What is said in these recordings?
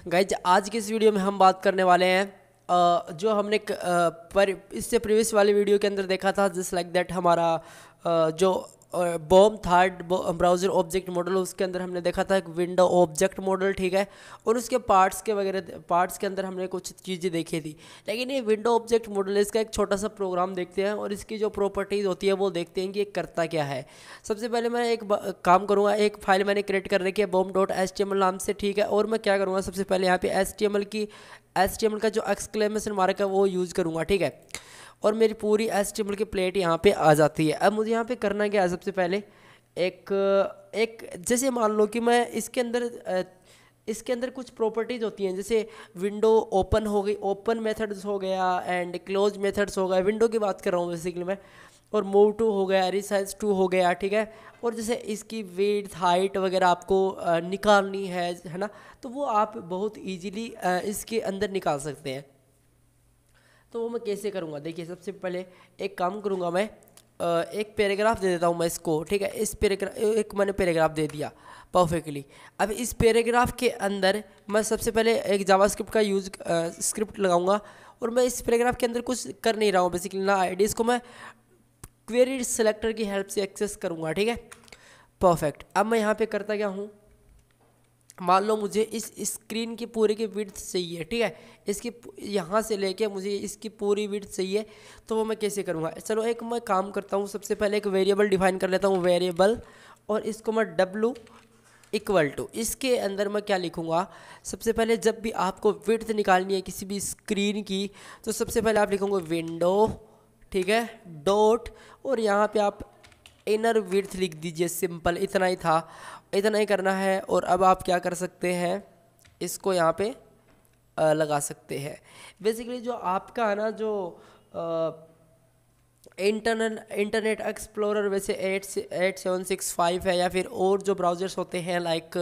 Guys आज की इस वीडियो में हम बात करने वाले हैं जो हमने इससे प्रीवियस वाली वीडियो के अंदर देखा था जस्ट लाइक दैट हमारा जो BOM third browser object model उसके अंदर हमने देखा था एक विंडो ऑब्जेक्ट मॉडल, ठीक है। और उसके पार्ट्स के अंदर हमने कुछ चीज़ें देखी थी। लेकिन ये विंडो ऑब्जेक्ट मॉडल इसका एक छोटा सा प्रोग्राम देखते हैं और इसकी जो प्रॉपर्टीज़ होती है वो देखते हैं कि ये करता क्या है। सबसे पहले मैं एक काम करूँगा, एक फाइल मैंने क्रिएट कर रखी है bom.html नाम से, ठीक है। और मैं क्या करूँगा, सबसे पहले यहाँ पे HTML का जो एक्सक्लेमेशन मार्क है वो यूज़ करूँगा, ठीक है। और मेरी पूरी HTML की प्लेट यहाँ पे आ जाती है। अब मुझे यहाँ पे करना क्या है, सबसे पहले एक जैसे मान लो कि मैं इसके अंदर कुछ प्रॉपर्टीज़ होती हैं, जैसे विंडो ओपन हो गई, ओपन मेथड्स हो गया एंड क्लोज मेथड्स हो गया, विंडो की बात कर रहा हूँ बेसिकली मैं। और मूव टू हो गया, रिसाइज टू हो गया, ठीक है। और जैसे इसकी विड्थ हाइट वगैरह आपको निकालनी है ना, तो वो आप बहुत ईजीली इसके अंदर निकाल सकते हैं। तो वो मैं कैसे करूँगा, देखिए सबसे पहले एक काम करूँगा मैं, एक पैराग्राफ दे देता हूँ मैं इसको, ठीक है। एक मैंने पैराग्राफ दे दिया परफेक्टली। अब इस पैराग्राफ के अंदर मैं सबसे पहले एक जावास्क्रिप्ट का स्क्रिप्ट लगाऊंगा और मैं इस पैराग्राफ के अंदर कुछ कर नहीं रहा हूँ बेसिकली ना, आईडीज़ को मैं क्वेरी सेलेक्टर की हेल्प से एक्सेस करूँगा, ठीक है। परफेक्ट। अब मैं यहाँ पे करता क्या हूँ, मान लो मुझे इस स्क्रीन की पूरी की विड्थ चाहिए, ठीक है। इसकी यहाँ से लेके मुझे इसकी पूरी विड्थ चाहिए, तो वो मैं कैसे करूँगा। चलो एक मैं काम करता हूँ, सबसे पहले एक वेरिएबल डिफाइन कर लेता हूँ, वेरिएबल, और इसको मैं w इक्वल टू, इसके अंदर मैं क्या लिखूँगा, सबसे पहले जब भी आपको विड्थ निकालनी है किसी भी स्क्रीन की, तो सबसे पहले आप लिखोगे विंडो, ठीक है, डॉट, और यहाँ पे आप इनर विड्थ लिख दीजिए, सिंपल इतना ही था, इतना ही करना है। और अब आप क्या कर सकते हैं, इसको यहाँ पे लगा सकते हैं। बेसिकली जो आपका है ना, जो इंटरनेट एक्सप्लोरर वैसे 8765 है, या फिर और जो ब्राउज़र्स होते हैं लाइक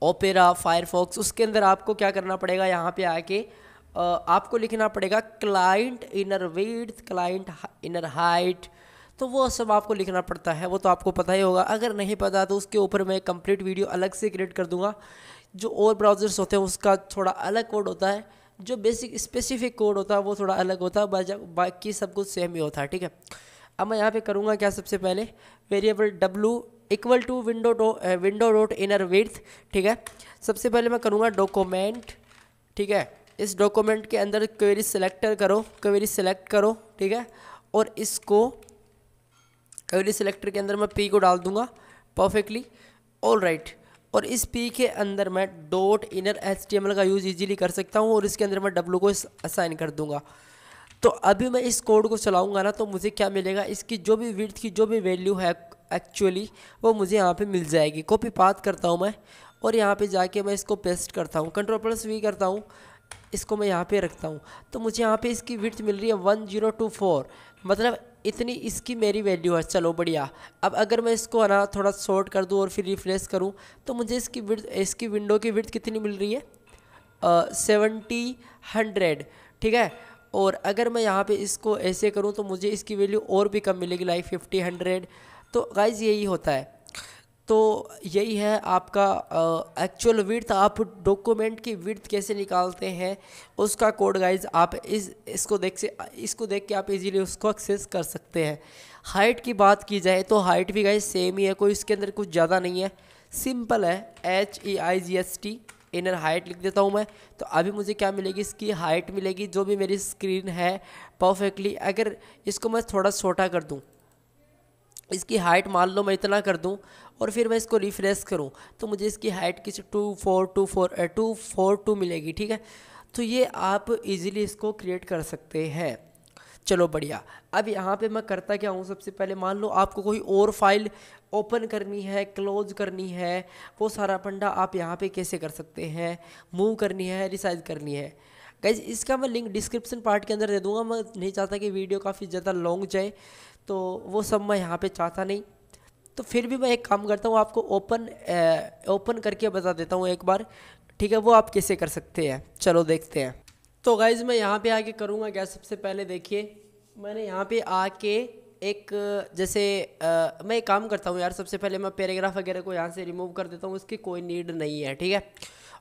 ओपेरा, फायरफॉक्स, उसके अंदर आपको क्या करना पड़ेगा, यहाँ पे आके आपको लिखना पड़ेगा client inner width, client inner height, तो वो सब आपको लिखना पड़ता है, वो तो आपको पता ही होगा। अगर नहीं पता तो उसके ऊपर मैं कंप्लीट वीडियो अलग से क्रिएट कर दूंगा। जो और ब्राउज़र्स होते हैं उसका थोड़ा अलग कोड होता है, जो बेसिक स्पेसिफिक कोड होता है वो थोड़ा अलग होता है, बाकी सब कुछ सेम ही होता है, ठीक है। अब मैं यहाँ पे करूँगा क्या, सबसे पहले variable w equal to window dot inner width, ठीक है। सबसे पहले मैं करूँगा डॉक्यूमेंट, ठीक है। इस डॉक्यूमेंट के अंदर क्वेरी सेलेक्ट करो, ठीक है। और इसको क्वेरी सेलेक्टर के अंदर मैं p को डाल दूंगा परफेक्टली, ऑल राइट। और इस p के अंदर मैं डॉट इनर HTML का यूज़ इजीली कर सकता हूँ, और इसके अंदर मैं w को असाइन कर दूंगा। तो अभी मैं इस कोड को चलाऊंगा ना, तो मुझे क्या मिलेगा, इसकी जो भी विड्थ की जो भी वैल्यू है एक्चुअली वो मुझे यहाँ पे मिल जाएगी। कॉपी पाथ करता हूँ मैं, और यहाँ पे जाके मैं इसको पेस्ट करता हूँ, Ctrl+V करता हूँ, इसको मैं यहाँ पे रखता हूँ, तो मुझे यहाँ पे इसकी विड्थ मिल रही है 1024, मतलब इतनी इसकी मेरी वैल्यू है। चलो बढ़िया। अब अगर मैं इसको है ना थोड़ा शॉर्ट कर दूँ और फिर रिफ्रेश करूँ, तो मुझे इसकी विंडो की विड्थ कितनी मिल रही है, 70 ठीक है। और अगर मैं यहाँ पे इसको ऐसे करूँ तो मुझे इसकी वैल्यू और भी कम मिलेगी, लाइक 50 तो गाइज यही होता है। तो यही है आपका एक्चुअल विड्थ। आप डॉक्यूमेंट की विड्थ कैसे निकालते हैं उसका कोड गाइज आप इसको देख के आप इजीली उसको एक्सेस कर सकते हैं। हाइट की बात की जाए तो हाइट भी गाइज सेम ही है, कोई इसके अंदर कुछ ज़्यादा नहीं है, सिंपल है, HEIGST इनर हाइट लिख देता हूँ मैं। तो अभी मुझे क्या मिलेगी, इसकी हाइट मिलेगी जो भी मेरी स्क्रीन है परफेक्टली। अगर इसको मैं थोड़ा छोटा कर दूँ, इसकी हाइट मान लो मैं इतना कर दूं, और फिर मैं इसको रिफ्रेश करूं, तो मुझे इसकी हाइट किसी 242 मिलेगी, ठीक है। तो ये आप इजीली इसको क्रिएट कर सकते हैं। चलो बढ़िया। अब यहाँ पे मैं करता क्या हूँ, सबसे पहले मान लो आपको कोई और फाइल ओपन करनी है, क्लोज करनी है, वो सारा फंडा आप यहाँ पे कैसे कर सकते हैं, मूव करनी है, रिसाइज करनी है। गाइज इसका मैं लिंक डिस्क्रिप्शन पार्ट के अंदर दे दूँगा। मैं नहीं चाहता कि वीडियो काफ़ी ज़्यादा लॉन्ग जाए, तो वो सब मैं यहाँ पे चाहता नहीं। तो फिर भी मैं एक काम करता हूँ, आपको ओपन करके बता देता हूँ एक बार, ठीक है। वो आप कैसे कर सकते हैं, चलो देखते हैं। तो गाइज़ मैं यहाँ पे आके करूँगा क्या, सबसे पहले देखिए मैंने यहाँ पे आके एक जैसे मैं एक काम करता हूँ यार, सबसे पहले मैं पैराग्राफ वगैरह को यहाँ से रिमूव कर देता हूँ, इसकी कोई नीड नहीं है, ठीक है।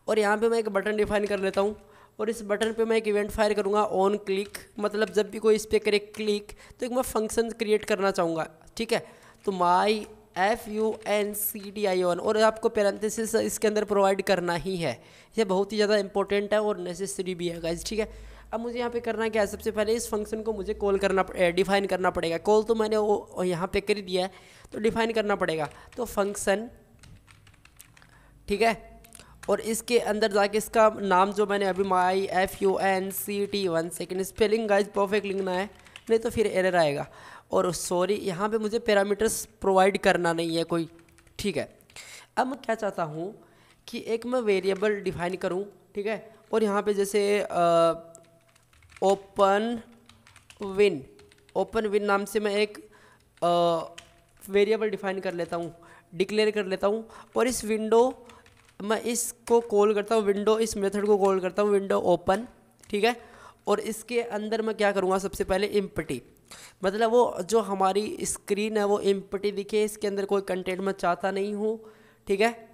और यहाँ पे मैं एक बटन डिफाइन कर लेता हूँ और इस बटन पे मैं एक इवेंट फायर करूँगा ऑन क्लिक, मतलब जब भी कोई इस पर करे क्लिक तो एक मैं फंक्शन क्रिएट करना चाहूँगा, ठीक है। तो माई FUNCTION और आपको पैरेंथेसिस इसके अंदर प्रोवाइड करना ही है, ये बहुत ही ज़्यादा इंपॉर्टेंट है और नेसेसरी भी है गाइस, ठीक है। अब मुझे यहाँ पे करना क्या है, सबसे पहले इस फंक्शन को मुझे कॉल करना डिफाइन करना पड़ेगा। कॉल तो मैंने वो यहाँ पे कर दिया है, तो डिफाइन करना पड़ेगा। तो फंक्शन, ठीक है, और इसके अंदर जाके इसका नाम जो मैंने अभी माई FUNCT 1 second spelling guys perfect लिखना है, नहीं तो फिर एरर आएगा। और सॉरी यहाँ पे मुझे पैरामीटर्स प्रोवाइड करना नहीं है कोई, ठीक है। अब मैं क्या चाहता हूँ कि एक मैं वेरिएबल डिफाइन करूँ, ठीक है। और यहाँ पे जैसे ओपन विन नाम से मैं एक वेरिएबल डिफाइन कर लेता हूँ, डिक्लेयर कर लेता हूँ। और इस विंडो मैं इसको कॉल करता हूँ, विंडो इस मेथड को कॉल करता हूँ विंडो ओपन, ठीक है। और इसके अंदर मैं क्या करूँगा, सबसे पहले एम्प्टी, मतलब वो जो हमारी स्क्रीन है वो एम्प्टी दिखे, इसके अंदर कोई कंटेंट मैं चाहता नहीं हूँ, ठीक है।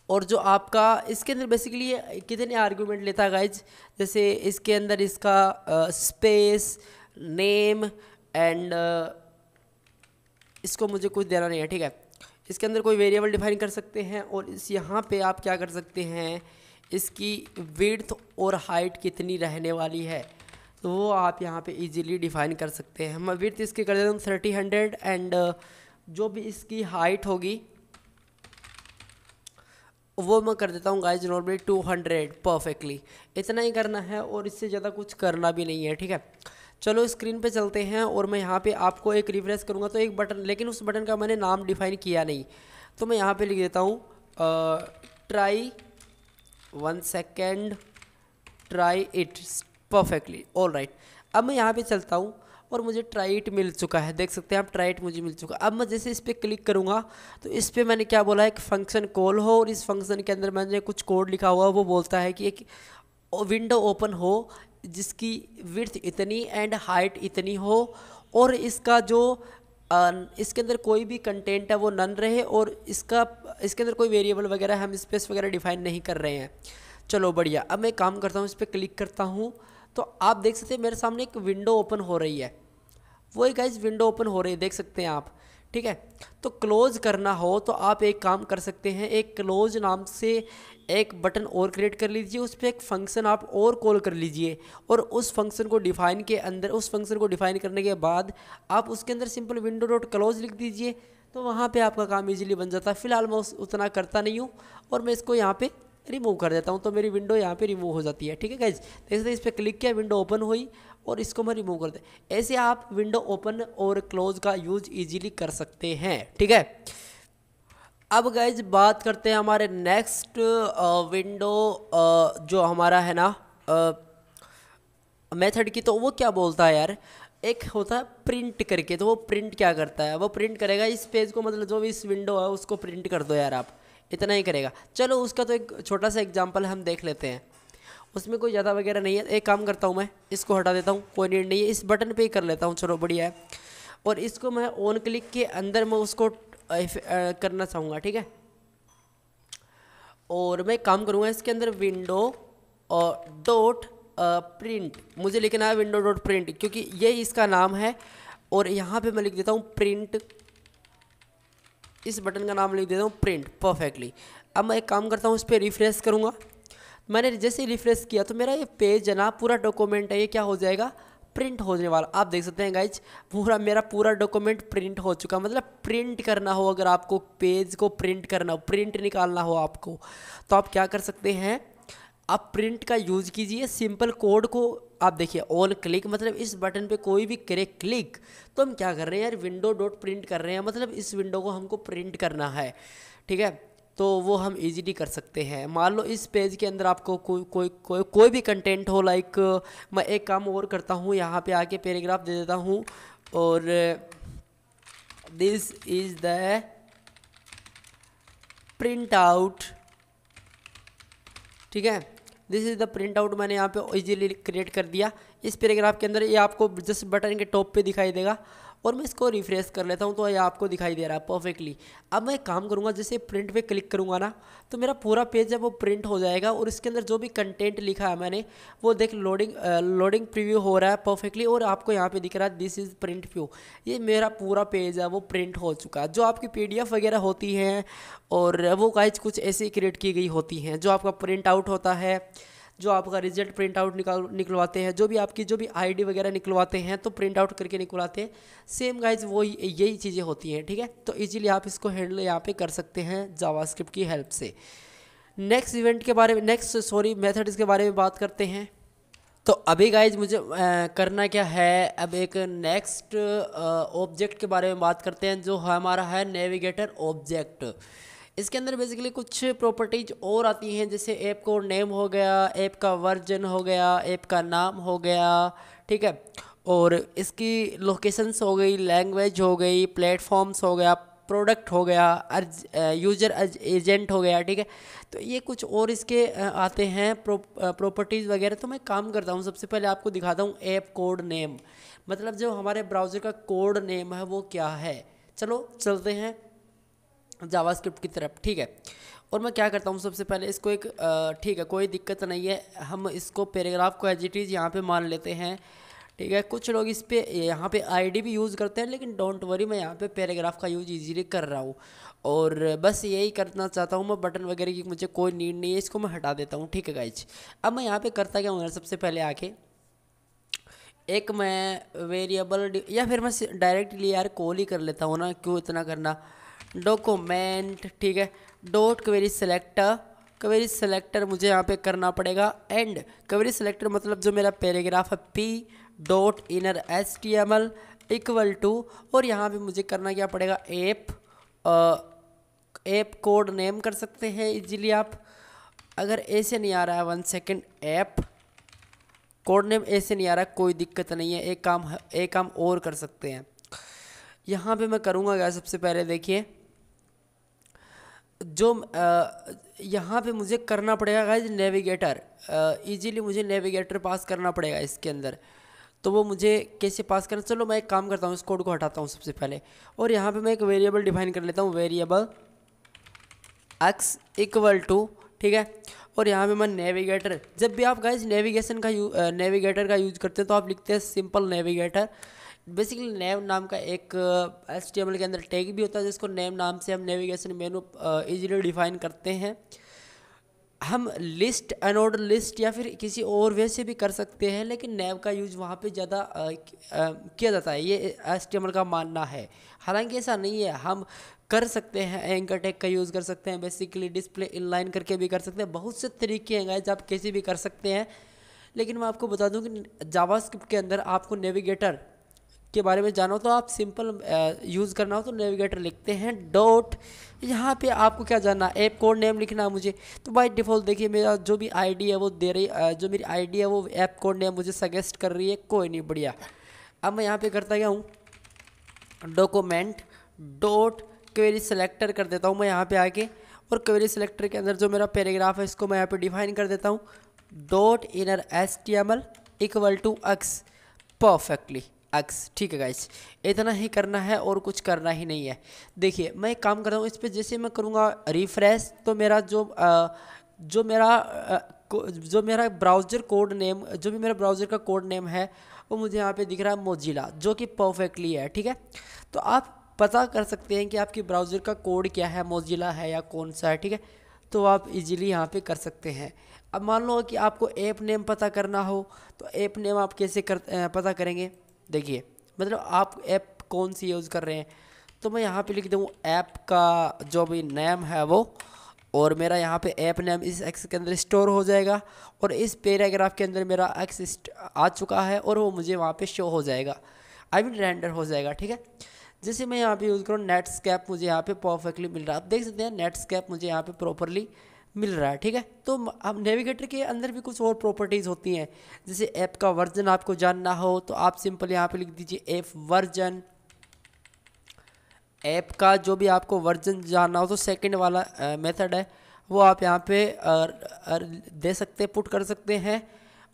और जो आपका इसके अंदर बेसिकली कितने आर्गूमेंट लेता है गाइज, जैसे इसके अंदर इसका स्पेस, नेम एंड इसको मुझे कुछ देना नहीं है, ठीक है। इसके अंदर कोई वेरिएबल डिफाइन कर सकते हैं और इस यहाँ पे आप क्या कर सकते हैं, इसकी विड्थ और हाइट कितनी रहने वाली है तो वो आप यहाँ पे इजीली डिफाइन कर सकते हैं। मैं विड्थ इसकी कर देता हूँ 30 एंड जो भी इसकी हाइट होगी वो मैं कर देता हूँ गाइज नॉर्मली 200 परफेक्टली। इतना ही करना है और इससे ज़्यादा कुछ करना भी नहीं है, ठीक है। चलो स्क्रीन पे चलते हैं और मैं यहाँ पे आपको एक रिफ्रेश करूँगा तो एक बटन, लेकिन उस बटन का मैंने नाम डिफाइन किया नहीं, तो मैं यहाँ पे लिख देता हूँ try 1 second try it perfectly, all right. अब मैं यहाँ पे चलता हूँ और मुझे ट्राई इट मिल चुका है, देख सकते हैं आप, ट्राई इट मुझे मिल चुका। अब मैं जैसे इस पर क्लिक करूँगा तो इस पर मैंने क्या बोला है, एक फंक्शन कॉल हो और इस फंक्शन के अंदर मैंने कुछ कोड लिखा हुआ, वो बोलता है कि एक विंडो ओपन हो जिसकी विड्थ इतनी एंड हाइट इतनी हो और इसका जो इसके अंदर कोई भी कंटेंट है वो नन रहे और इसके अंदर कोई वेरिएबल वगैरह हम स्पेस वगैरह डिफाइन नहीं कर रहे हैं। चलो बढ़िया। अब मैं काम करता हूँ, इस पर क्लिक करता हूँ तो आप देख सकते हैं मेरे सामने एक विंडो ओपन हो रही है, वो एक गाइस विंडो ओपन हो रही है, देख सकते हैं आप, ठीक है। तो क्लोज करना हो तो आप एक काम कर सकते हैं, एक क्लोज नाम से एक बटन और क्रिएट कर लीजिए, उस पर एक फंक्शन आप और कॉल कर लीजिए और उस फंक्शन को डिफाइन के अंदर, उस फंक्शन को डिफाइन करने के बाद आप उसके अंदर सिंपल विंडो डॉट क्लोज लिख दीजिए, तो वहाँ पे आपका काम इजीली बन जाता है। फिलहाल मैं उतना करता नहीं हूँ और मैं इसको यहाँ पे रिमूव कर देता हूँ, तो मेरी विंडो यहाँ पे रिमूव हो जाती है, ठीक है गाइज। देख सकते हैं इस पर क्लिक किया, विंडो ओपन हुई और इसको मैं रिमूव कर दे। ऐसे आप विंडो ओपन और क्लोज का यूज इजीली कर सकते हैं, ठीक है। अब गाइज बात करते हैं हमारे नेक्स्ट विंडो जो हमारा है ना मेथड की, तो वो क्या बोलता है यार, एक होता है प्रिंट करके, तो वो प्रिंट क्या करता है, वो प्रिंट करेगा इस पेज को, मतलब जो भी इस विंडो है उसको प्रिंट कर दो यार, आप इतना ही करेगा। चलो उसका तो एक छोटा सा एग्जांपल हम देख लेते हैं, उसमें कोई ज़्यादा वगैरह नहीं है। एक काम करता हूँ, मैं इसको हटा देता हूँ, कोई नीड नहीं है, इस बटन पे ही कर लेता हूँ, चलो बढ़िया है। और इसको मैं ऑन क्लिक के अंदर मैं उसको करना चाहूँगा, ठीक है। और मैं काम करूँगा इसके अंदर विंडो डॉट प्रिंट, मुझे लिखना है विंडो डॉट प्रिंट क्योंकि ये इसका नाम है। और यहाँ पे मैं लिख देता हूँ प्रिंट, इस बटन का नाम लिख देता हूँ प्रिंट परफेक्टली। अब मैं एक काम करता हूँ, इस पर रिफ्रेश करूँगा। मैंने जैसे ही रिफ्रेश किया तो मेरा ये पेज है ना, पूरा डॉक्यूमेंट है, ये क्या हो जाएगा, प्रिंट होने वाला। आप देख सकते हैं गाइज, मेरा पूरा डॉक्यूमेंट प्रिंट हो चुका। मतलब प्रिंट करना हो, अगर आपको पेज को प्रिंट करना हो, प्रिंट निकालना हो आपको, तो आप क्या कर सकते हैं, आप प्रिंट का यूज़ कीजिए। सिंपल कोड को आप देखिए, ऑन क्लिक मतलब इस बटन पे कोई भी करे क्लिक, तो हम क्या कर रहे हैं यार, विंडो डॉट प्रिंट कर रहे हैं, मतलब इस विंडो को हमको प्रिंट करना है, ठीक है। तो वो हम इजीली कर सकते हैं। मान लो इस पेज के अंदर आपको कोई भी कंटेंट हो, लाइक मैं एक काम और करता हूँ, यहाँ पे आके पैराग्राफ दे देता हूँ और this is the print out, ठीक है, this is the print out मैंने यहाँ पे इजीली क्रिएट कर दिया। इस पैराग्राफ के अंदर ये आपको जस्ट बटन के टॉप पे दिखाई देगा और मैं इसको रिफ्रेश कर लेता हूँ तो ये आपको दिखाई दे रहा है परफेक्टली। अब मैं काम करूँगा, जैसे प्रिंट पे क्लिक करूँगा ना तो मेरा पूरा पेज है वो प्रिंट हो जाएगा और इसके अंदर जो भी कंटेंट लिखा है मैंने वो देख लोडिंग प्रीव्यू हो रहा है परफेक्टली, और आपको यहाँ पे दिख रहा है दिस इज़ प्रिंट व्यू। ये मेरा पूरा पेज है वो प्रिंट हो चुका है। जो आपकी PDF वगैरह होती हैं और वो गाइज कुछ ऐसे क्रिएट की गई होती हैं, जो आपका प्रिंट आउट होता है, जो आपका रिजल्ट प्रिंट आउट निकलवाते हैं, जो भी आपकी जो भी ID वगैरह निकलवाते हैं तो प्रिंट आउट करके निकलवाते हैं, सेम गाइज वो यही चीज़ें होती हैं, ठीक है। तो इजीली आप इसको हैंडल यहाँ पे कर सकते हैं जावास्क्रिप्ट की हेल्प से। नेक्स्ट मेथड्स के बारे में बात करते हैं। तो अभी गाइज मुझे करना क्या है, अब एक नेक्स्ट ऑब्जेक्ट के बारे में बात करते हैं जो हमारा है नेविगेटर ऑब्जेक्ट। इसके अंदर बेसिकली कुछ प्रॉपर्टीज और आती हैं, जैसे ऐप को नेम हो गया, ऐप का वर्जन हो गया, ऐप का नाम हो गया, ठीक है, और इसकी लोकेशंस हो गई, लैंग्वेज हो गई, प्लेटफॉर्म्स हो गया, प्रोडक्ट हो गया, यूजर एजेंट हो गया, ठीक है। तो ये कुछ और इसके आते हैं प्रॉपर्टीज़ वगैरह। तो मैं काम करता हूँ, सबसे पहले आपको दिखाता हूँ ऐप कोड नेम, मतलब जो हमारे ब्राउज़र का कोड नेम है वो क्या है। चलो चलते हैं जावास्क्रिप्ट की तरफ, ठीक है। और मैं क्या करता हूँ, सबसे पहले इसको एक ठीक है, कोई दिक्कत नहीं है, हम इसको पैराग्राफ को एज इट इज़ यहाँ पे मान लेते हैं, ठीक है। कुछ लोग इस पे यहाँ पे ID भी यूज़ करते हैं, लेकिन डोंट वरी, मैं यहाँ पे पैराग्राफ का यूज इजीली कर रहा हूँ और बस यही करना चाहता हूँ मैं। बटन वगैरह की मुझे कोई नीड नहीं है, इसको मैं हटा देता हूँ, ठीक है गाइज। अब मैं यहाँ पे करता क्या हूँ, सबसे पहले आके एक मैं वेरिएबल या फिर मैं डायरेक्टली यार कॉल ही कर लेता हूँ ना, क्यों इतना करना, डॉक्यूमेंट, ठीक है, dot query selector. Query selector मुझे यहाँ पे करना पड़ेगा एंड क्वेरी सेलेक्टर मतलब जो मेरा पैराग्राफ है p.inner.html इक्वल टू, और यहाँ पे मुझे करना क्या पड़ेगा, ऐप कोड नेम कर सकते हैं इजीली आप। अगर ऐसे नहीं आ रहा है, 1 सेकेंड, ऐप कोड नेम ऐसे नहीं आ रहा, कोई दिक्कत नहीं है, एक काम और कर सकते हैं। यहाँ पे मैं करूँगा क्या, सबसे पहले देखिए जो यहाँ पे मुझे करना पड़ेगा गाइज नेविगेटर, इजीली मुझे नेविगेटर पास करना पड़ेगा इसके अंदर। तो वो मुझे कैसे पास करना, चलो मैं एक काम करता हूँ, इस कोड को हटाता हूँ सबसे पहले, और यहाँ पे मैं एक वेरिएबल डिफाइन कर लेता हूँ, वेरिएबल x इक्वल टू, ठीक है। और यहाँ पे मैं नेविगेटर, जब भी आप गाइज नेविगेटर का यूज करते हैं तो आप लिखते हैं सिंपल नेविगेटर। बेसिकली नेम नाम का एक HTML के अंदर टैग भी होता है, जिसको नेम नाम से हम नेविगेशन मेनू इजीली डिफाइन करते हैं। हम लिस्ट, अनऑर्डर लिस्ट या फिर किसी और वे से भी कर सकते हैं, लेकिन नेव का यूज वहाँ पे ज़्यादा किया जाता है, ये HTML का मानना है। हालांकि ऐसा नहीं है, हम कर सकते हैं, एंकर टैग का यूज़ कर सकते हैं, बेसिकली डिस्प्ले इनलाइन करके भी कर सकते हैं, बहुत से तरीके हैं गाइस, आप कैसे भी कर सकते हैं। लेकिन मैं आपको बता दूं कि जावास्क्रिप्ट के अंदर आपको नेविगेटर के बारे में जाना हो तो आप सिंपल यूज़ करना हो तो नेविगेटर लिखते हैं डॉट, यहाँ पे आपको क्या जानना, ऐप कोड नेम लिखना है मुझे। तो बाय डिफ़ॉल्ट देखिए मेरा जो भी ID है वो दे रही, जो मेरी ID है वो ऐप कोड नेम मुझे सजेस्ट कर रही है, कोई नहीं, बढ़िया। अब मैं यहाँ पे करता क्या हूँ, डॉक्यूमेंट डॉट क्वेरी सेलेक्टर कर देता हूँ मैं यहाँ पे आके, और क्वेरी सेलेक्टर के अंदर जो मेरा पैराग्राफ है इसको मैं यहाँ पे डिफाइन कर देता हूँ, dot inner HTML equal to x, perfectly x, ठीक है गाइस। इतना ही करना है और कुछ करना ही नहीं है। देखिए मैं एक काम करता हूँ, इस पर जैसे मैं करूँगा रिफ्रेश तो मेरा जो मेरा ब्राउज़र कोड नेम, जो भी मेरा ब्राउज़र का कोड नेम है वो मुझे यहाँ पे दिख रहा है मोजिला, जो कि परफेक्टली है, ठीक है। तो आप पता कर सकते हैं कि आपकी ब्राउज़र का कोड क्या है, मोजिला है या कौन सा है, ठीक है। तो आप इजीली यहाँ पे कर सकते हैं। अब मान लो कि आपको ऐप नेम पता करना हो तो ऐप नेम आप कैसे पता करेंगे, देखिए मतलब आप ऐप कौन सी यूज़ कर रहे हैं। तो मैं यहाँ पे लिख दूँ ऐप का जो भी नेम है वो, और मेरा यहाँ पे ऐप नेम इस एक्स के अंदर स्टोर हो जाएगा, और इस पैराग्राफ के अंदर मेरा एक्स आ चुका है और वो मुझे वहाँ पे शो हो जाएगा, आई मीन रेंडर हो जाएगा, ठीक है। जैसे मैं यहाँ पे यूज़ करूँ नेटस्केप, मुझे यहाँ पे परफेक्टली मिल रहा है, आप देख सकते हैं नेटस्केप मुझे यहाँ पे प्रॉपरली मिल रहा है, ठीक है। तो अब नेविगेटर के अंदर भी कुछ और प्रॉपर्टीज़ होती हैं, जैसे ऐप का वर्जन आपको जानना हो तो आप सिंपल यहाँ पे लिख दीजिए ऐप वर्जन। ऐप का जो भी आपको वर्जन जानना हो तो सेकंड वाला मेथड है वो आप यहाँ पे दे सकते, पुट कर सकते हैं,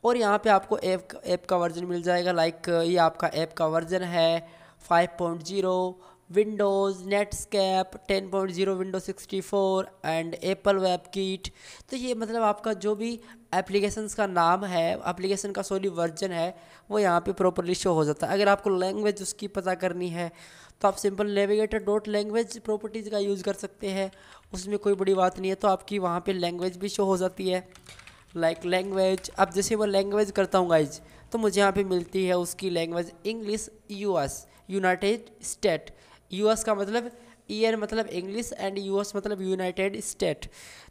और यहाँ पे आपको ऐप का वर्जन मिल जाएगा। लाइक ये आपका ऐप का वर्जन है 5.0, Windows, Netscape 10.0, window 64 and Apple web kit. तो ये मतलब आपका जो भी एप्लीकेशंस का नाम है, एप्लीकेशन का सॉरी वर्जन है, वो यहाँ पे प्रॉपर्ली शो हो जाता है। अगर आपको लैंग्वेज उसकी पता करनी है तो आप simple navigator dot language properties का यूज़ कर सकते हैं, उसमें कोई बड़ी बात नहीं है। तो आपकी वहाँ पे लैंग्वेज भी शो हो जाती है, लाइक लैंग्वेज। अब जैसे मैं लैंग्वेज करता हूँ गाइज, तो मुझे यहाँ पे मिलती है उसकी language English, US, United state. US का मतलब ईयर मतलब इंग्लिश एंड यूएस मतलब यूनाइटेड स्टेट।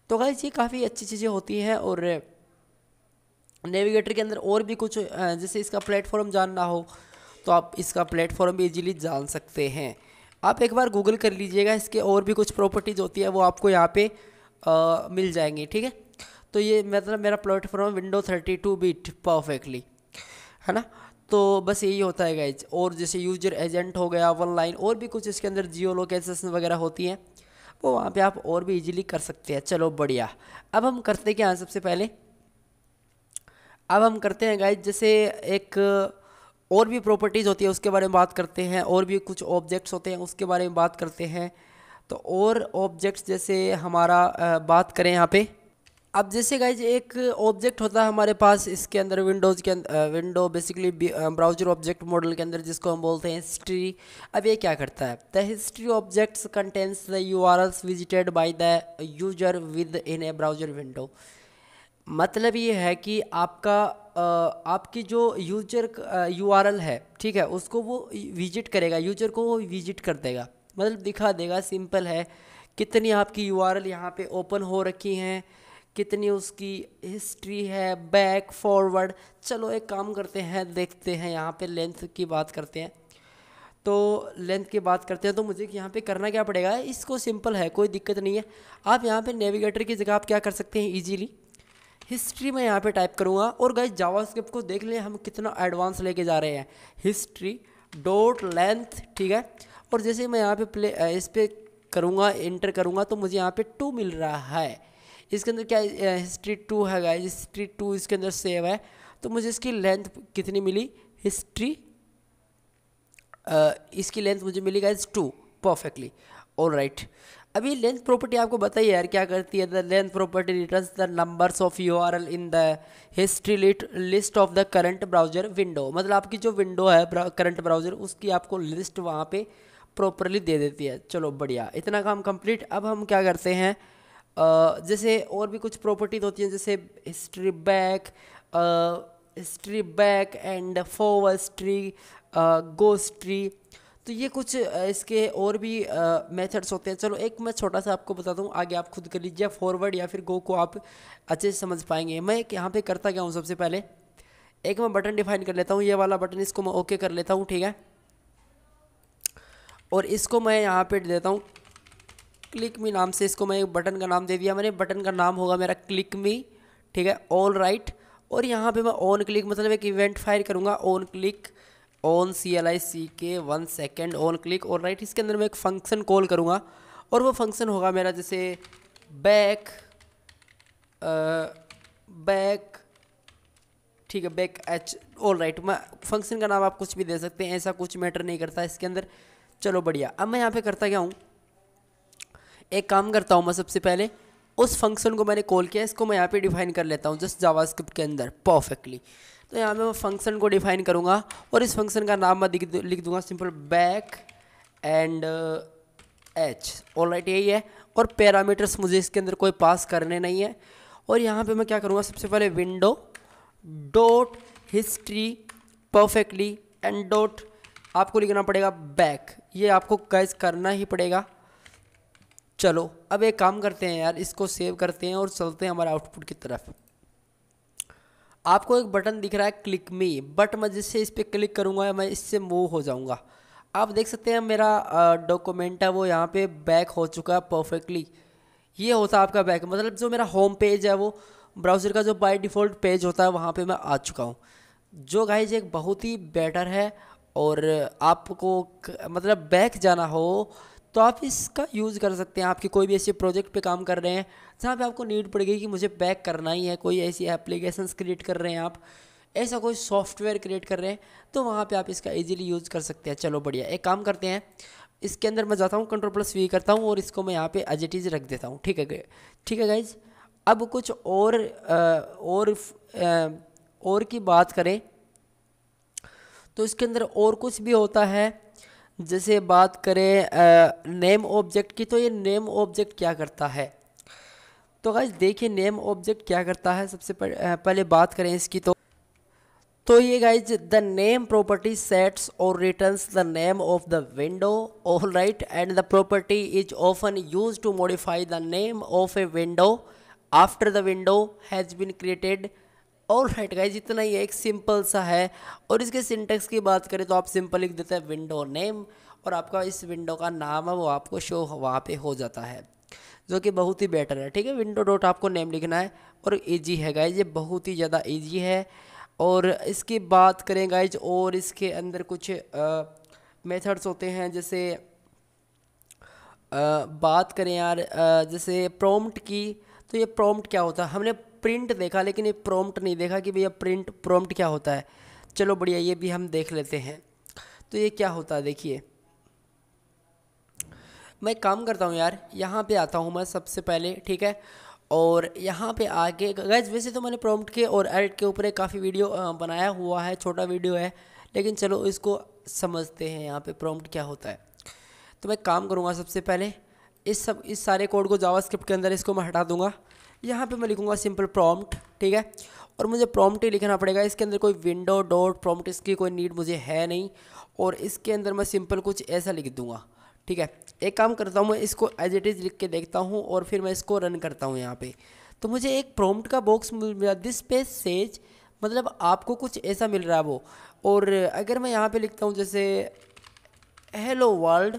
तो गाइज ये काफ़ी अच्छी चीज़ें होती हैं। और नेविगेटर के अंदर और भी कुछ जैसे इसका प्लेटफॉर्म जानना हो तो आप इसका प्लेटफॉर्म भी इजीली जान सकते हैं। आप एक बार गूगल कर लीजिएगा, इसके और भी कुछ प्रॉपर्टीज़ होती है वो आपको यहाँ पे मिल जाएंगी, ठीक है। तो ये मतलब मेरा प्लेटफॉर्म विंडो 32 बिट परफेक्टली, है ना। तो बस यही होता है गाइज। और जैसे यूजर एजेंट हो गया, वन लाइन, और भी कुछ इसके अंदर जियो लोकेशन वगैरह होती हैं, वो वहाँ पे आप और भी इजीली कर सकते हैं। चलो बढ़िया। अब हम करते क्या हैं, सबसे पहले अब हम करते हैं गाइज, जैसे एक और भी प्रॉपर्टीज़ होती है उसके बारे में बात करते हैं, और भी कुछ ऑब्जेक्ट्स होते हैं उसके बारे में बात करते हैं। तो और ऑब्जेक्ट्स जैसे हमारा बात करें यहाँ पे, अब जैसे गाइज एक ऑब्जेक्ट होता है हमारे पास इसके अंदर विंडोज़ के अंदर, window basically browser object model के अंदर, जिसको हम बोलते हैं हिस्ट्री। अब ये क्या करता है, the history objects contains the URLs visited by the user with in A browser window. मतलब ये है कि आपका आपकी जो यूजर यूआरएल है, ठीक है, उसको वो विजिट करेगा, यूजर को वो विजिट कर देगा, मतलब दिखा देगा। सिंपल है, कितनी आपकी यूआरएल यहाँ पे ओपन हो रखी हैं, कितनी उसकी हिस्ट्री है, बैक फॉरवर्ड। चलो एक काम करते हैं, देखते हैं यहाँ पे लेंथ की बात करते हैं। तो लेंथ की बात करते हैं तो मुझे यहाँ पे करना क्या पड़ेगा, इसको सिंपल है, कोई दिक्कत नहीं है। आप यहाँ पे नेविगेटर की जगह आप क्या कर सकते हैं, इजीली हिस्ट्री में यहाँ पे टाइप करूँगा। और गाइस जावास्क्रिप्ट को देख लें हम कितना एडवांस लेके जा रहे हैं, हिस्ट्री डॉट लेंथ, ठीक है। और जैसे मैं यहाँ पे इस पर करूँगा, एंटर करूँगा, तो मुझे यहाँ पे 2 मिल रहा है। इसके अंदर क्या हिस्ट्री 2 है गाइस, हिस्ट्री 2 इसके अंदर सेव है। तो मुझे इसकी लेंथ कितनी मिली, हिस्ट्री इसकी लेंथ मुझे मिली गाइस 2 परफेक्टली। All right. अभी लेंथ प्रॉपर्टी आपको बताइए यार क्या करती है। The length property returns the numbers of URL in the history list of the current browser window. मतलब आपकी जो विंडो है करंट ब्राउजर, उसकी आपको लिस्ट वहाँ पे प्रॉपरली दे देती है। चलो बढ़िया, इतना काम कंप्लीट। अब हम क्या करते हैं, जैसे और भी कुछ प्रॉपर्टीज होती हैं, जैसे history back and forward history, go history. तो ये कुछ इसके और भी मेथड्स होते हैं। चलो एक मैं छोटा सा आपको बताता हूँ, आगे आप खुद कर लीजिए, फॉरवर्ड या फिर गो को आप अच्छे से समझ पाएंगे। मैं यहाँ पे करता क्या हूँ, सबसे पहले एक मैं बटन डिफाइन कर लेता हूँ, ये वाला बटन, इसको मैं ओके कर लेता हूँ, ठीक है। और इसको मैं यहाँ पे देता हूँ क्लिक मी नाम से, इसको मैं एक बटन का नाम दे दिया मैंने। बटन का नाम होगा मेरा क्लिक मी, ठीक है। All right. और यहाँ पे मैं ऑन क्लिक मतलब एक इवेंट फायर करूँगा, on click, on CLICK 1 second, on click. All right. इसके अंदर मैं एक फंक्शन कॉल करूँगा और वो फंक्शन होगा मेरा जैसे बैक, ठीक है, बैक एच। All right. मैं फंक्शन का नाम आप कुछ भी दे सकते हैं, ऐसा कुछ मैटर नहीं करता इसके अंदर। चलो बढ़िया। अब मैं यहाँ पे करता क्या हूँ, एक काम करता हूँ, मैं सबसे पहले उस फंक्शन को मैंने कॉल किया, इसको मैं यहाँ पे डिफाइन कर लेता हूँ जस्ट जावास्क्रिप्ट के अंदर परफेक्टली। तो यहाँ पे मैं फंक्शन को डिफाइन करूँगा और इस फंक्शन का नाम मैं लिख दूँगा simple back and H. All right, यही है। और पैरामीटर्स मुझे इसके अंदर कोई पास करने नहीं है। और यहाँ पे मैं क्या करूँगा, सबसे पहले window dot history perfectly and dot आपको लिखना पड़ेगा बैक, ये आपको गाइस करना ही पड़ेगा। चलो अब एक काम करते हैं यार, इसको सेव करते हैं और चलते हैं हमारे आउटपुट की तरफ। आपको एक बटन दिख रहा है क्लिक मी, बट मैं जिससे इस पर क्लिक करूँगा मैं इससे मूव हो जाऊँगा। आप देख सकते हैं मेरा डॉक्यूमेंट है वो यहाँ पे बैक हो चुका है परफेक्टली। ये होता है आपका बैक, मतलब जो मेरा होम पेज है वो ब्राउज़र का जो बाय डिफ़ॉल्ट पेज होता है वहाँ पे मैं आ चुका हूँ, जो गाइज एक बहुत ही बेटर है। और आपको मतलब बैक जाना हो तो आप इसका यूज़ कर सकते हैं। आपकी कोई भी ऐसे प्रोजेक्ट पे काम कर रहे हैं जहाँ पे आपको नीड पड़ेगी कि मुझे बैक करना ही है, कोई ऐसी एप्लीकेशंस क्रिएट कर रहे हैं आप ऐसा कोई सॉफ्टवेयर क्रिएट कर रहे हैं तो वहाँ पे आप इसका इजीली यूज़ कर सकते हैं। चलो बढ़िया, एक काम करते हैं, इसके अंदर मैं जाता हूँ, Ctrl+V करता हूँ और इसको मैं यहाँ पे एज इट इज़ रख देता हूँ। ठीक है, ठीक है गाइज। अब कुछ और की बात करें तो इसके अंदर और कुछ भी होता है। जैसे बात करें नेम ऑब्जेक्ट की, तो ये नेम ऑब्जेक्ट क्या करता है, तो गाइस देखिए नेम ऑब्जेक्ट क्या करता है। सबसे पहले बात करें इसकी, तो ये guys the name property sets और returns the name of the window, all right, and the property is often use to modify the name of a window after the window has been created. All right guys, इतना ही एक simple सा है। और इसके syntax की बात करें तो आप सिंपल लिख देते हैं विंडो नेम, और आपका इस विंडो का नाम है वो आपको शो वहाँ पे हो जाता है, जो कि बहुत ही बेटर है। ठीक है, विंडो डॉट आपको नेम लिखना है और ईजी है गाइज, ये बहुत ही ज़्यादा ईजी है। और इसकी बात करें गाइज, और इसके अंदर कुछ मेथड्स होते हैं। जैसे बात करें यार जैसे प्रॉम्प्ट की, तो ये प्रॉम्प्ट क्या होता है, हमने प्रिंट देखा लेकिन ये प्रॉम्प्ट नहीं देखा कि भैया प्रॉम्प्ट क्या होता है। चलो बढ़िया, ये भी हम देख लेते हैं। तो ये क्या होता है, देखिए मैं एक काम करता हूँ यार, यहाँ पे आता हूँ मैं सबसे पहले, ठीक है। और यहाँ पे आके गाइस, वैसे तो मैंने प्रॉम्प्ट के और एड के ऊपर काफ़ी वीडियो बनाया हुआ है, छोटा वीडियो है, लेकिन चलो इसको समझते हैं यहाँ पे प्रॉम्प्ट क्या होता है। तो मैं काम करूँगा, सबसे पहले इस सारे कोड को जावास्क्रिप्ट के अंदर इसको मैं हटा दूँगा। यहाँ पे मैं लिखूँगा सिंपल प्रॉम्प्ट, ठीक है। और मुझे प्रॉम्प्ट ही लिखना पड़ेगा, इसके अंदर कोई विंडो डॉट प्रॉम्प्ट इसकी कोई नीड मुझे है नहीं। और इसके अंदर मैं सिंपल कुछ ऐसा लिख दूँगा, ठीक है। एक काम करता हूँ, मैं इसको एज इट इज़ लिख के देखता हूँ और फिर मैं इसको रन करता हूँ यहाँ पे। तो मुझे एक प्रॉम्प्ट का बॉक्स मिल रहा है, दिस पेज सेज, मतलब आपको कुछ ऐसा मिल रहा है वो। और अगर मैं यहाँ पे लिखता हूँ जैसे हेलो वर्ल्ड,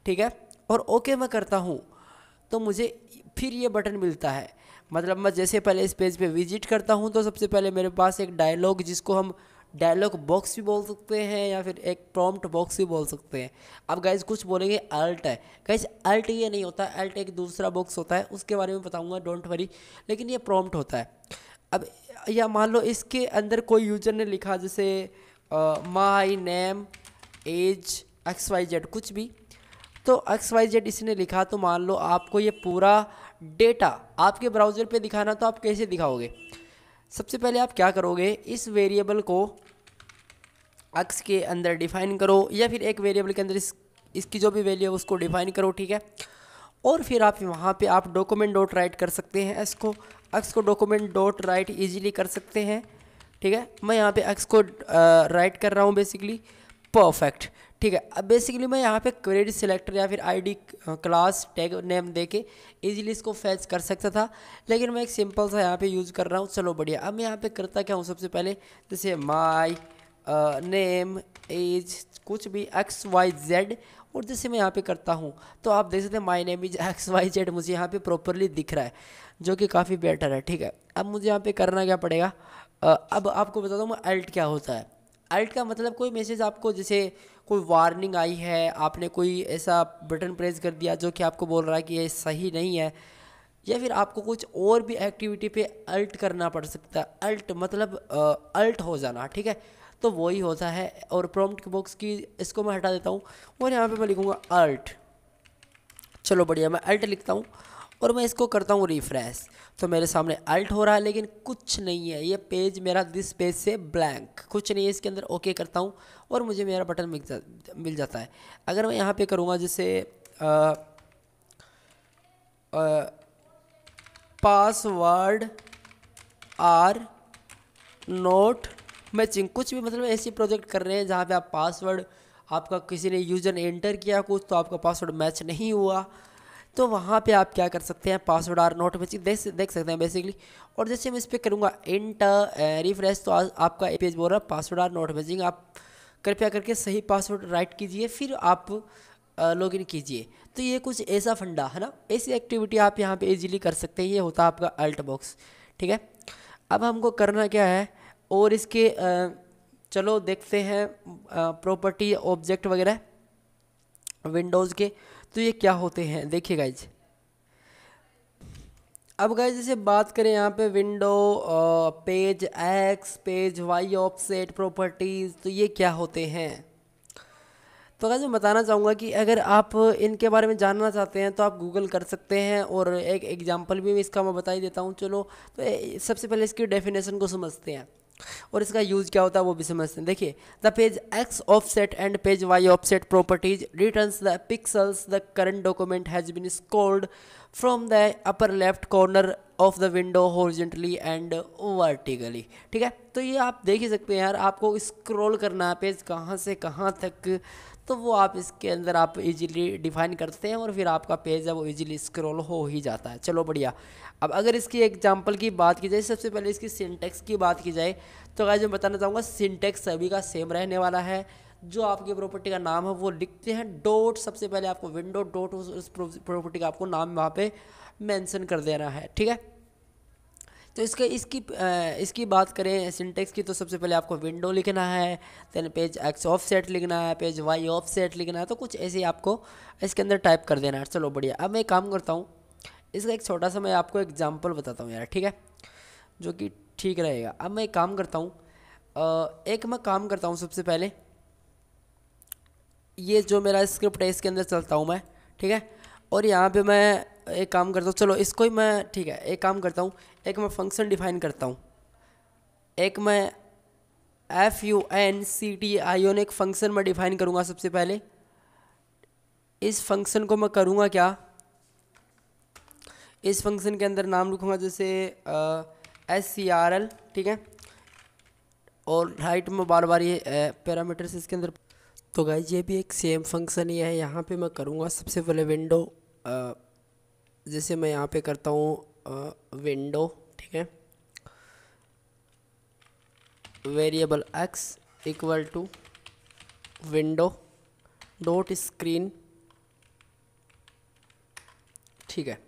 ठीक है, और ओके मैं करता हूँ, तो मुझे फिर ये बटन मिलता है। मतलब मैं जैसे पहले इस पेज पे विजिट करता हूँ तो सबसे पहले मेरे पास एक डायलॉग, जिसको हम डायलॉग बॉक्स भी बोल सकते हैं या फिर एक प्रॉम्प्ट बॉक्स भी बोल सकते हैं। अब गाइज कुछ बोलेंगे अल्ट है, गाइज अल्ट ये नहीं होता, अल्ट एक दूसरा बॉक्स होता है, उसके बारे में बताऊंगा, डोंट वरी, लेकिन ये प्रॉम्प्ट होता है। अब या मान लो इसके अंदर कोई यूजर ने लिखा जैसे माई नेम एज XYZ कुछ भी, तो XYZ इसने लिखा, तो मान लो आपको ये पूरा डेटा आपके ब्राउज़र पे दिखाना, तो आप कैसे दिखाओगे। सबसे पहले आप क्या करोगे, इस वेरिएबल को x के अंदर डिफाइन करो, या फिर एक वेरिएबल के अंदर इसकी जो भी वैल्यू है उसको डिफाइन करो, ठीक है। और फिर आप वहाँ पे आप डॉक्यूमेंट डॉट राइट कर सकते हैं, x को डॉक्यूमेंट डॉट राइट ईजिली कर सकते हैं, ठीक है। मैं यहाँ पे x को राइट कर रहा हूँ बेसिकली, परफेक्ट, ठीक है। अब बेसिकली मैं यहाँ पे क्वेरी सिलेक्टर या फिर ID क्लास टैग नेम देके इजीली इसको फैच कर सकता था, लेकिन मैं एक सिंपल सा यहाँ पे यूज़ कर रहा हूँ। चलो बढ़िया, अब मैं यहाँ पे करता क्या हूँ, सबसे पहले जैसे माई नेम एज कुछ भी XYZ, और जैसे मैं यहाँ पे करता हूँ तो आप देख सकते हैं माई नेम इज XYZ मुझे यहाँ पे प्रॉपरली दिख रहा है, जो कि काफ़ी बेटर है, ठीक है। अब मुझे यहाँ पे करना क्या पड़ेगा, अब आपको बताता हूँ मैं अल्ट क्या होता है। अल्ट का मतलब कोई मैसेज आपको, जैसे कोई वार्निंग आई है, आपने कोई ऐसा बटन प्रेस कर दिया जो कि आपको बोल रहा है कि ये सही नहीं है, या फिर आपको कुछ और भी एक्टिविटी पे अल्ट करना पड़ सकता है। अल्ट मतलब अल्ट हो जाना, ठीक है, तो वही होता है। और प्रॉम्प्ट बॉक्स की इसको मैं हटा देता हूँ और यहाँ पे मैं लिखूँगा अल्ट। चलो बढ़िया, मैं अल्ट लिखता हूँ और मैं इसको करता हूँ रिफ्रेश, तो मेरे सामने अल्ट हो रहा है, लेकिन कुछ नहीं है, ये पेज मेरा दिस पेज से ब्लैंक, कुछ नहीं है इसके अंदर। ओके करता हूँ और मुझे मेरा बटन मिल जाता है। अगर मैं यहाँ पे करूँगा जैसे पासवर्ड आर नोट मैचिंग, कुछ भी, मतलब ऐसे प्रोजेक्ट कर रहे हैं जहाँ पे आप पासवर्ड, आपका किसी ने यूजर ने एंटर किया कुछ, तो आपका पासवर्ड मैच नहीं हुआ, तो वहाँ पे आप क्या कर सकते हैं, पासवर्ड आर नॉट मैचिंग देख सकते हैं बेसिकली। और जैसे मैं इस पर करूँगा एंटर रिफ्रेश, तो आपका पेज बोल रहा है पासवर्ड आर नॉट मैचिंग, आप कृपया करके सही पासवर्ड राइट कीजिए, फिर आप लॉगिन कीजिए। तो ये कुछ ऐसा फंडा है ना, ऐसी एक्टिविटी आप यहाँ पे इजीली कर सकते हैं। ये होता है आपका अल्ट बॉक्स, ठीक है। अब हमको करना क्या है, और इसके चलो देखते हैं प्रॉपर्टी ऑब्जेक्ट वगैरह विंडोज़ के, तो ये क्या होते हैं देखिए गाइज। अब गाइस जैसे बात करें यहाँ पे window, page X, page Y offset properties, तो ये क्या होते हैं? तो गाइस मैं बताना चाहूँगा कि अगर आप इनके बारे में जानना चाहते हैं तो आप गूगल कर सकते हैं, और एक एग्जांपल भी इसका मैं बता ही देता हूँ। चलो तो सबसे पहले इसकी डेफिनेशन को समझते हैं और इसका यूज़ क्या होता है वो भी समझते हैं। देखिए, the page X offset and page Y offset properties returns the pixels the current document has been scrolled from the upper left corner of the window horizontally and vertically. ठीक है, तो ये आप देख ही सकते हैं यार, आपको स्क्रॉल करना है पेज कहाँ से कहाँ तक, तो वो आप इसके अंदर आप इजीली डिफाइन करते हैं और फिर आपका पेज है वो इजीली स्क्रॉल हो ही जाता है। चलो बढ़िया। अब अगर इसकी एग्जांपल की बात की जाए, सबसे पहले इसकी सिंटेक्स की बात की जाए, तो गाइस मैं बताना चाहूँगा सिंटेक्स सभी का सेम रहने वाला है। जो आपकी प्रॉपर्टी का नाम है वो लिखते हैं डॉट, सबसे पहले आपको विंडो डॉट उस प्रॉपर्टी का आपको नाम वहाँ पे मेंशन कर देना है। ठीक है, तो इसकी बात करें सिंटेक्स की, तो सबसे पहले आपको विंडो लिखना है, देन पेज एक्स ऑफसेट लिखना है, पेज वाई ऑफसेट लिखना है, तो कुछ ऐसे ही आपको इसके अंदर टाइप कर देना है। चलो बढ़िया। अब मैं एक काम करता हूँ, इसका एक छोटा सा मैं आपको एग्जांपल बताता हूँ यार, ठीक है, जो कि ठीक रहेगा। अब मैं एक काम करता हूँ, सबसे पहले ये जो मेरा स्क्रिप्ट है इसके अंदर चलता हूँ मैं, ठीक है, और यहाँ पे मैं एक काम करता हूँ, चलो इसको ही मैं, ठीक है, एक काम करता हूँ, एक मैं फंक्शन डिफाइन करता हूँ, एक मैं function एक फंक्शन मैं डिफाइन करूँगा सबसे पहले। इस फंक्शन को मैं करूँगा क्या, इस फंक्शन के अंदर नाम लिखूँगा जैसे scrl, ठीक है, और राइट में बार बार ये पैरामीटर्स इसके अंदर। तो गाइस ये भी एक सेम फंक्शन ही है। यहाँ पे मैं करूँगा सबसे पहले विंडो, जैसे मैं यहाँ पे करता हूँ विंडो, ठीक है, variable x equal to window dot screen, ठीक है,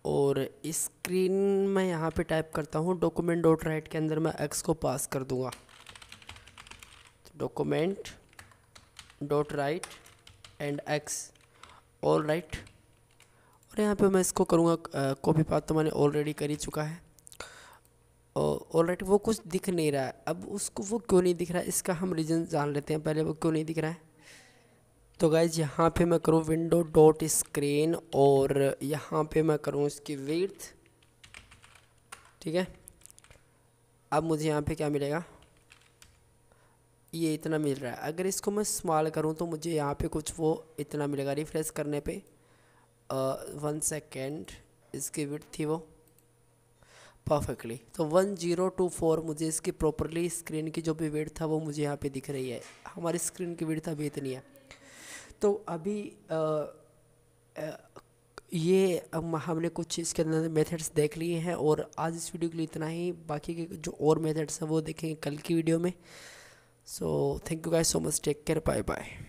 और स्क्रीन में यहाँ पे टाइप करता हूँ डॉक्यूमेंट डॉट राइट के अंदर मैं x को पास कर दूँगा, document dot right and x all right, और यहाँ पे मैं इसको करूँगा कॉपी पाथ, तो मैंने ऑलरेडी कर ही चुका है। ऑल राइट, वो कुछ दिख नहीं रहा है, अब उसको वो क्यों नहीं दिख रहा है इसका हम रीज़न जान लेते हैं पहले, वो क्यों नहीं दिख रहा है। तो गाइज यहाँ पे मैं करूँ विंडो डॉट स्क्रीन, और यहाँ पे मैं करूँ इसकी विड्थ, ठीक है। अब मुझे यहाँ पे क्या मिलेगा, ये इतना मिल रहा है। अगर इसको मैं स्मॉल करूँ तो मुझे यहाँ पे कुछ वो इतना मिलेगा, रिफ्रेश करने पे 1 सेकेंड, इसकी विड्थ थी वो परफेक्टली, तो 1024 मुझे इसकी प्रॉपरली स्क्रीन की जो भी विड्थ था वो मुझे यहाँ पे दिख रही है। हमारी स्क्रीन की विड्थ अभी इतनी है। तो अभी ये हमने कुछ इसके अंदर मेथड्स देख लिए हैं, और आज इस वीडियो के लिए इतना ही। बाकी के जो और मेथड्स हैं वो देखेंगे कल की वीडियो में। So thank you guys so much, take care, bye bye.